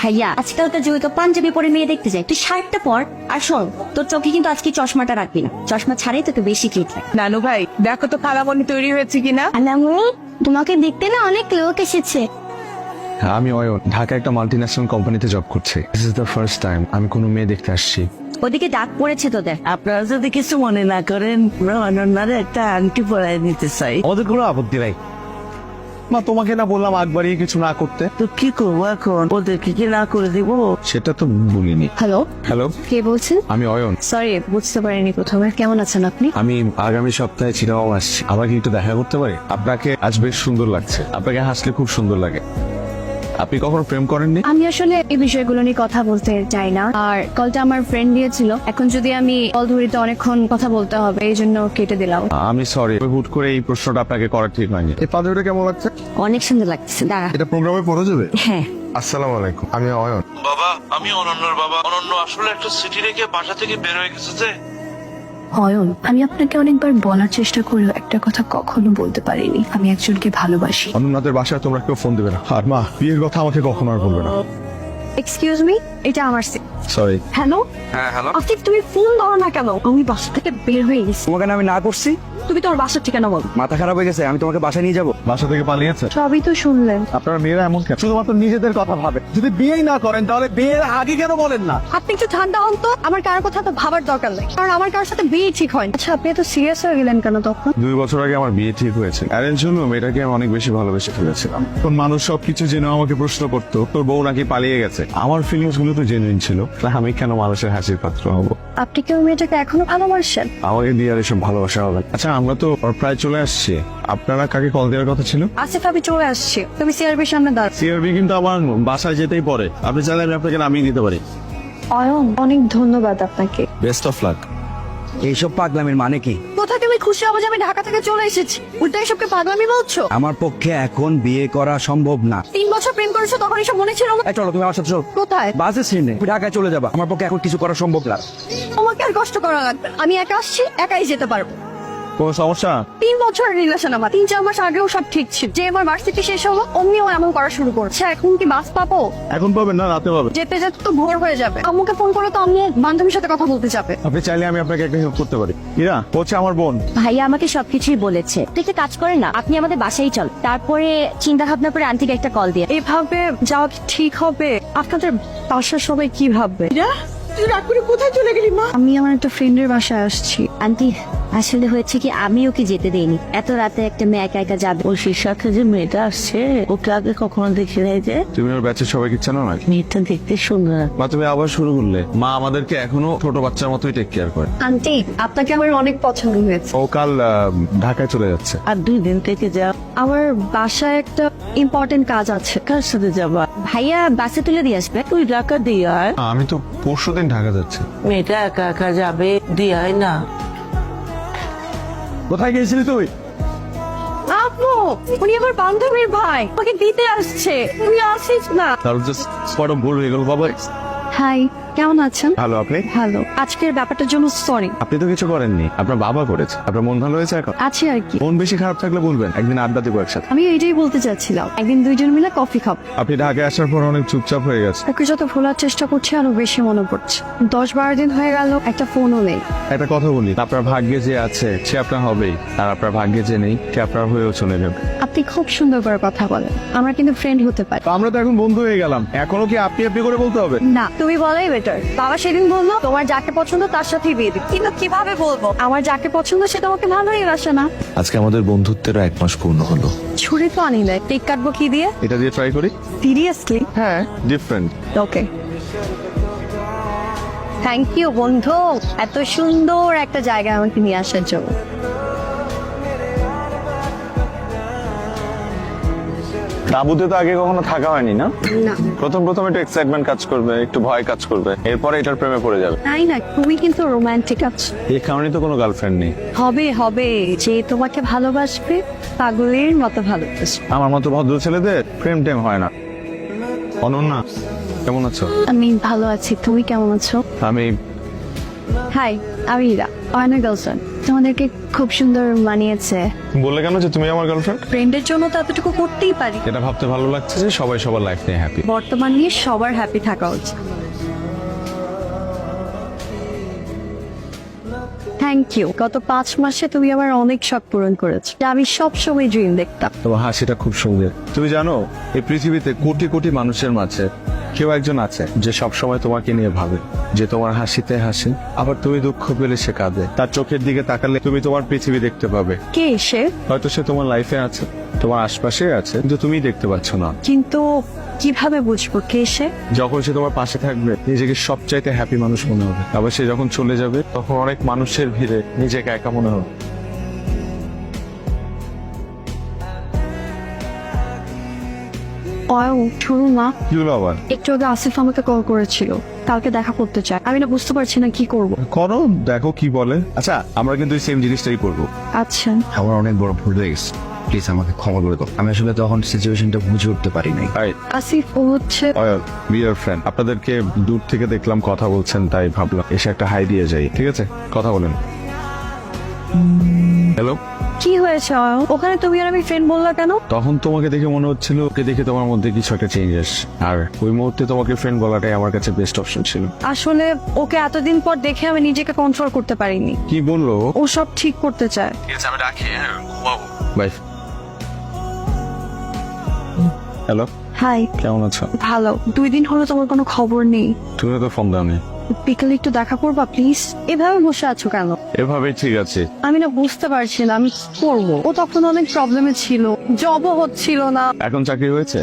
ভাইয়া আজকালকার যুগে তো পাঞ্জাবি পরে মেয়ে দেখতে যায়, তুই শার্টটা পর। আর শোন, তোর চোখে কিন্তু আজকে চশমাটা রাখবি না, চশমা ছাড়াই তোকে বেশি ক্লিক লাগে। নানু ভাই দেখো তো খালামণি তৈরি হয়েছে কিনা। আলামুল, তোমাকে দেখতে না অনেক লোক এসেছে। আমি অয়ন, ঢাকা একটা মাল্টিন্যাশনাল কোম্পানিতে জব করছি। This is the first time আমি কোনো মেয়ে দেখতে আসছি। ওদিকে ডাক পড়েছে তোদের। আপনারা যদি কিছু মনে না করেন, আমরা অনন্যার একটা আংটি পরাই নিতে চাই। আমাদের কোনো আপত্তি নাই। মা, তোমাকে না বললাম আগ বাড়িয়ে কিছু না করতে? তো কি করবো এখন, ওদেরকে কি না করে দিব? সেটা তো বলিনি। হ্যালো, হ্যালো, কে বলছেন? আমি অয়ন। সরি, বুঝতে পারিনি প্রথমে। কেমন আছেন আপনি? আমি আগামী সপ্তাহে চিটাগাং আসছি। আমাকে একটু দেখা করতে পারি? আপনাকে আজ বেশ সুন্দর লাগছে। আপনাকে হাসলে খুব সুন্দর লাগে। আপনি কখনো প্রেম করেননি? আমি আসলে এই বিষয়গুলো নিয়ে কথা বলতে চাই না, আর কলটা আমার ফ্রেন্ড দিয়েছিল। এখন যদি আমি কল ধরি তো অনেকক্ষণ কথা বলতে হবে, এই জন্য কেটে দিলাম। আমি সরি, হুট করে এই প্রশ্নটা আপনাকে করা ঠিক হয়নি। এই পাঞ্জাবিটা কেমন লাগছে? অনেক সুন্দর লাগছে, দাঁড়া। এটা প্রোগ্রামে পড়া যাবে? হ্যাঁ। আসসালামু আলাইকুম, আমি অয়ন। বাবা, আমি অনন্যর বাবা। অনন্য আসলে একটা সিটি রেখে বাসা থেকে বের হয়ে গেছে যে। অয়ন, আমি আপনাকে অনেকবার বলার চেষ্টা করেও একটা কথা কখনো বলতে পারিনি, আমি একজনকে ভালোবাসি। অনন্যাদের বাসায় তোমরা কেউ ফোন দেবে না। আর মা, বিয়ের কথা আমাকে কখনো আর বলবে না। এক্সকিউজ মি, এটা আমার সরি। হ্যালো। হ্যাঁ হ্যালো। আফিফ, তুমি ফোন ধরো না কেন? আমি বাসা থেকে বের হয়ে গেছি। তোমাকে না আমি না করছি? তুমি তোমার বাসার ঠিকানা বলো। মাথা খারাপ হয়ে গেছে, আমি তোমাকে বাসায় নিয়ে যাবো। বাসা থেকে পালিয়েছে? সবই তো শুনলেন। আপনারা মেয়েরা এমন কেন? শুধুমাত্র নিজেদের কথা ভাবে। যদি বিয়েই না করেন তাহলে বিয়ের আগে কেন বলেন না? আপনি একটু ঠান্ডা হন তো, আমার কারোর কথা তো ভাবার দরকার নেই, কারণ আমার কারোর সাথে বিয়ে ঠিক হয়। আচ্ছা, আপনি এত সিরিয়াস হয়ে গেলেন কেন তখন? 2 বছর আগে আমার বিয়ে ঠিক হয়েছে। অ্যারেঞ্জ হলো, মেয়েটাকে আমি অনেক বেশি ভালোবেসে ফেলেছিলাম। কোন মানুষ সবকিছু জেনে আমাকে প্রশ্ন করতো, তোর বউ নাকি পালিয়ে গেছে। আমার ফিলিংস গুলো তো জেনুইন ছিল, তা আমি কেন মানুষের হাসির পাত্র হব? আপনি কি ওই মেয়েটাকে এখনো ভালোবাসেন? আমাকে দিয়ে আর এসব ভালোবাসা হবে না। আচ্ছা, আমরা তো প্রায় চলে আসছি। আপনারা কাকে কল দেওয়ার কথা ছিল? আসিফ, আমি চলে আসছি, তুমি সিআরবির সামনে দাঁড়াও। সিআরবি কিন্তু আমার বাসায় যেতেই পড়ে। আপনি চাইলে আমি আপনাকে নামিয়ে দিতে পারি। অয়ন, অনেক ধন্যবাদ আপনাকে। Best of luck. এইসব পাগলামির মানে কি? কোথায় তুমি খুশি হবো যে আমি ঢাকা থেকে চলে এসেছি? উল্টা এসবকে পাগলামি বলছো? আমার পক্ষে এখন বিয়ে করা সম্ভব না। 3 বছর প্রেম করেছো, তখন এসব মনে ছিল না? এই চলো, তুমি আমার সাথে চলো। কোথায়? বাসে সিনে তুমি ঢাকায় চলে যাবা। আমার পক্ষে এখন কিছু করা সম্ভব না। তোমাকে আর কষ্ট করা লাগবে না। আমি একা আসছি, একাই যেতে পারবো। কোন সমস্যা? 3 বছরের রিলেশন আমার। 3-4 মাস আগেও সব ঠিক ছিল। যে আমার ভার্সিটি শেষ হলো, অমনিও এমন করা শুরু করছে। এখন কি বাস পাবো? এখন পাবেন না, রাতে পাবেন। যেতে যেতে তো ভোর হয়ে যাবে। আম্মুকে ফোন করে তো আম্মু বান্ধবীর সাথে কথা বলতে যাবে। আপনি চাইলে আমি আপনাকে একটা হেল্প করতে পারি। ইরা হচ্ছে আমার বোন। ভাইয়া আমাকে সবকিছুই বলেছে। তুই একটা কাজ করে না, আপনি আমাদের বাসায় চল, তারপরে চিন্তা ভাবনা করে আন্টিকে একটা কল দিয়ে। এভাবে যাওয়া কি ঠিক হবে? আপনাদের বাসার সবাই কি ভাববে? তুই রাগ করে কোথায় চলে গেলি মা? আমি আমার একটা ফ্রেন্ডের বাসায় আসছি। আন্টি, আসলে হয়েছে কি, আমি ওকে যেতে দেইনি। এত রাতে একটা মেয়ে একা একা যাবে। ওর সাথে যে মেয়েটা আসছে, ওকে আগে কখনো দেখি নাই যে। তুমি ওর ব্যাচের সবাইকে চেনো না? মেয়েটা দেখতে সুন্দর। মা, তুমি আবার শুরু করলে। মা আমাদেরকে এখনো ছোট বাচ্চার মতোই টেক কেয়ার করে। আন্টি, আপনাকে আমার অনেক পছন্দ হয়েছে। ও কাল ঢাকায় চলে যাচ্ছে। আর 2 দিন থেকে যা। আমার বাসায় একটা ইম্পর্টেন্ট কাজ আছে। কার সাথে যাবা? ভাইয়া বাসে তুলে দিয়ে আসবে। তুই ঢাকা দিয়ে আয়। আমি তো পরশুদিন ঢাকা যাচ্ছি। মেয়েটা একা একা যাবে, দিয়ে আয় না। কোথায় গিয়েছিলি তুই? আপু, উনি আমার বান্ধবীর ভাই, ওকে দিতে আসছে। তুই আসিস না? তাহলে জাস্ট বড় ভুল হয়ে গেল বাবা। হাই, কেমন আছেন? ভালো, আপনি? ভালো। আজকের ব্যাপারটার জন্য সরি। আপনি তো কিছু করেননি, আপনার বাবা করেছে। আপনার মন ভালো হয়েছে এখন? আছে আর কি। মন বেশি খারাপ থাকলে বলবেন, একদিন আড্ডা দেবো একসাথে। আমি এইটাই বলতে চাচ্ছিলাম, একদিন দুইজন মিলে কফি খাবো। আপনি ঢাকায় আসার পর অনেক চুপচাপ হয়ে গেছে। তাকে যত ভোলার চেষ্টা করছি আরো বেশি মনে পড়ছে। 10-12 দিন হয়ে গেল, একটা ফোনও নেই। একটা কথা বলি, আপনার ভাগ্যে যে আছে সে আপনার হবেই, আর আপনার ভাগ্যে যে নেই সে আপনার হয়েও চলে যাবে। আপনি খুব সুন্দর করে কথা বলেন, আমরা কিন্তু ফ্রেন্ড হতে পারি। তো আমরা তো এখন বন্ধু হয়ে গেলাম, এখনো কি আপনি আপনি করে বলতে হবে? না, তুমি বলাই বেটার। বাবা সেদিন বললো তোমার যাকে পছন্দ তার সাথেই বিয়ে দিবে, কিন্তু কিভাবে বলবো আমার যাকে পছন্দ সে তোমাকে ভালোই বাসে না? আজকে আমাদের বন্ধুত্বের 1 মাস পূর্ণ হলো। ছুরি তো আনি নাই, কেক কাটবো কি দিয়ে? এটা দিয়ে ট্রাই করি। সিরিয়াসলি? হ্যাঁ, ডিফারেন্ট। ওকে। থ্যাংক ইউ বন্ধু, এত সুন্দর একটা জায়গায় আমাকে নিয়ে আসার জন্য। তাঁবুতে তো আগে কখনো থাকা হয়নি না? না। প্রথম প্রথম একটু এক্সাইটমেন্ট কাজ করবে, একটু ভয় কাজ করবে, এরপরে এটার প্রেমে পড়ে যাবে। তাই না? তুমি কিন্তু রোমান্টিক আছো। এই কারণে তো কোনো গার্লফ্রেন্ড নেই। হবে হবে, যে তোমাকে ভালোবাসবে পাগলের মতো ভালোবাসবে। আমার মতো ভদ্র ছেলেদের প্রেম টেম হয় না। অনন্যা, কেমন আছো? আমি ভালো আছি, তুমি কেমন আছো? আমি হাই, আমি ইরা, অয়নের গার্লফ্রেন্ড। তোমাদেরকে খুব সুন্দর মানিয়েছে। বললে কেন যে তুমি আমার গার্লফ্রেন্ড? ফ্রেন্ডের জন্য তো এতটুকু করতেই পারি। এটা ভাবতে ভালো লাগছে যে সবাই সবার লাইফ নিয়ে হ্যাপি। বর্তমান নিয়ে সবার হ্যাপি থাকা উচিত। Thank you. গত 5 মাসে তুমি আমার অনেক শখ পূরণ করেছো, যা আমি সব সময় ড্রিম দেখতাম। তোমার হাসিটা খুব সুন্দর। তুমি জানো এই পৃথিবীতে কোটি কোটি মানুষের মাঝে কেউ একজন আছে যে সব সময় তোমাকে নিয়ে ভাবে, যে তোমার হাসিতে হাসে, আবার তুমি দুঃখ পেলে সে কাঁদে। তার চোখের দিকে তাকালে তুমি তোমার পৃথিবী দেখতে পাবে। কে সে? হয়তো সে তোমার লাইফে আছে, তোমার আশপাশে আছে, কিন্তু তুমি দেখতে পাচ্ছ না। কিন্তু কিভাবে বুঝবো কে সে? যখন সে তোমার পাশে থাকবে নিজেকে সবচাইতে হ্যাপি মানুষ মনে হবে, আবার সে যখন চলে যাবে তখন অনেক মানুষের ভিড়ে নিজেকে একা মনে হবে। শুনুন না, কি হলো আবার? একটু আগে আসিফ আমাকে কল করেছিল, কালকে দেখা করতে চায়। আমি না বুঝতে পারছি না কি করব। করো, দেখো কি বলে। আচ্ছা, আমরা কিন্তু সেম জিনিসটাই করবো। আচ্ছা, আমার অনেক বড় ভুল হয়ে গেছে, প্লিজ আমাকে ক্ষমা করে দাও। আমি আসলে তখন সিচুয়েশনটা বুঝে উঠতে পারি নাই। আসিফ ও হচ্ছে ডিয়ার ফ্রেন্ড, আপনাদেরকে দূর থেকে দেখলাম কথা বলছেন, তাই ভাবলাম এসে একটা হাই দিয়ে যাই। ঠিক আছে, কথা বলেন। হ্যালো। কি হয়েছে অয়ন? ওখানে তুমি আর আমি ফ্রেন্ড বললা কেন? তখন তোমাকে দেখে মনে হচ্ছিল ওকে দেখে তোমার মধ্যে কিছু একটা চেঞ্জেস, আর ওই মুহূর্তে তোমাকে ফ্রেন্ড বলাটাই আমার কাছে বেস্ট অপশন ছিল। আসলে ওকে এতদিন পর দেখে আমি নিজেকে কন্ট্রোল করতে পারিনি। কি বললো? ও সব ঠিক করতে চায়। আমি রাখি, বাই। হ্যালো, হাই, কেমন আছো? ভালো। 2 দিন হলো তোমার কোনো খবর নেই। তুমি তো ফোন দাওনি। বিকেলে একটু দেখা করবা প্লিজ? এভাবে বসে আছো কেন? এভাবেই ঠিক আছে। আমি না বুঝতে পারছি না আমি কি করবো। ও তখন অনেক প্রবলেমে ছিল, জবও হচ্ছিল না। এখন চাকরি হয়েছে,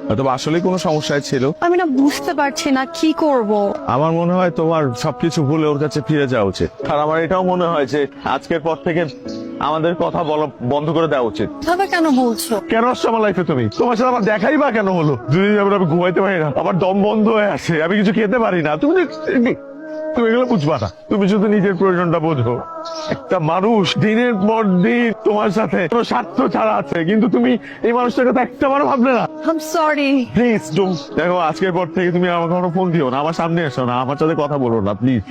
হয়তো আসলে কোনো সমস্যায় ছিল। আমি না বুঝতে পারছি না কি করব। আমার মনে হয় তোমার সবকিছু ভুলে ওর কাছে ফিরে যাওয়া উচিত। আর আমার এটাও মনে হয় যে আজকের পর থেকে আমাদের কথা বলা বন্ধ করে দেওয়া উচিত। তবে কেন বলছো? কেন আসছো আমার লাইফে তুমি? তোমার সাথে আমার দেখাই বা কেন হলো? দুদিন যাবে আমি ঘুমাইতে পারি না, আমার দম বন্ধ হয়ে আসে, আমি কিছু খেতে পারি না। তুমি এগুলো বুঝবা না, তুমি শুধু নিজের প্রয়োজনটা বোঝো। একটা মানুষ দিনের পর দিন তোমার সাথে কোনো স্বার্থ ছাড়া আছে, কিন্তু তুমি এই মানুষটার কথা একটা বারও ভাবলে না। I am sorry. প্লিজ দেখো, আজকের পর থেকে তুমি আমাকে কোনো ফোন দিও না, আমার সামনে এসো না, আমার সাথে কথা বলো না প্লিজ।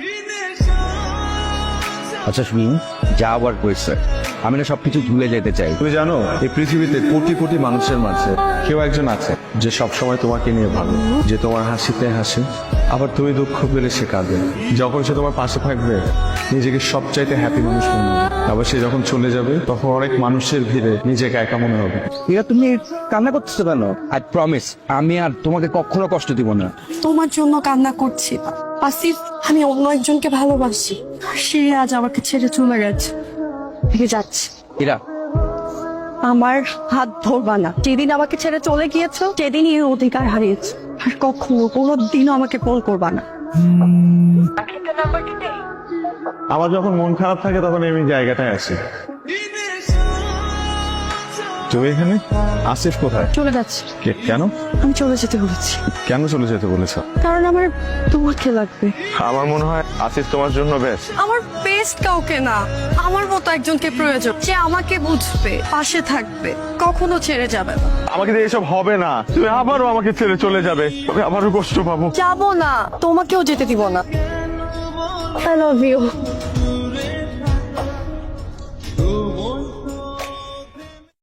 আচ্ছা শুনুন, যা আবার কইছে, আমি না সবকিছু ভুলে যেতে চাই। তুমি জানো এই পৃথিবীতে কোটি কোটি মানুষের মাঝে কেউ একজন আছে যে সব সময় তোমাকে নিয়ে ভাবে, যে তোমার হাসিতে হাসে, আবার তুমি দুঃখ পেলে সে কাঁদে। যখন সে তোমার পাশে থাকবে নিজেকে সবচাইতে হ্যাপি মানুষ মনে হবে, আবার সে যখন চলে যাবে তখন অনেক মানুষের ভিড়ে নিজেকে একা মনে হবে। এরা তুমি কান্না করতেছো কেন? আই প্রমিস আমি আর তোমাকে কখনো কষ্ট দিব না। তোমার জন্য কান্না করছি না। আসিফ, আমি অন্য একজনকে ভালোবাসি, সে আজ আমাকে ছেড়ে চলে গেছে। থেকে যাচ্ছে। এরা আমার হাত ধরবা না। যেদিন আমাকে ছেড়ে চলে গিয়েছো সেদিনই এই অধিকার হারিয়েছো। আর কখনো কোনোদিনও আমাকে কল করবা না। আমার যখন মন খারাপ থাকে তখন আমি জায়গাটায় আসি। তুমি এখানে? আসিফ কোথায়? চলে যাচ্ছে। কেন? আমি চলে যেতে বলেছি। কেন চলে যেতে বলেছো? কারণ আমার তোমাকে লাগবে। আমার মনে হয় আসিফ তোমার জন্য বেস্ট। আমার বেস্ট কাউকে না, আমার মতো একজনকে প্রয়োজন, যে আমাকে বুঝবে, পাশে থাকবে, কখনো ছেড়ে যাবে না। আমাকে দিয়ে এসব হবে না, তুমি আবারও আমাকে ছেড়ে চলে যাবে, আমি আবারও কষ্ট পাবো। যাবো না, তোমাকেও যেতে দিব না। I love you.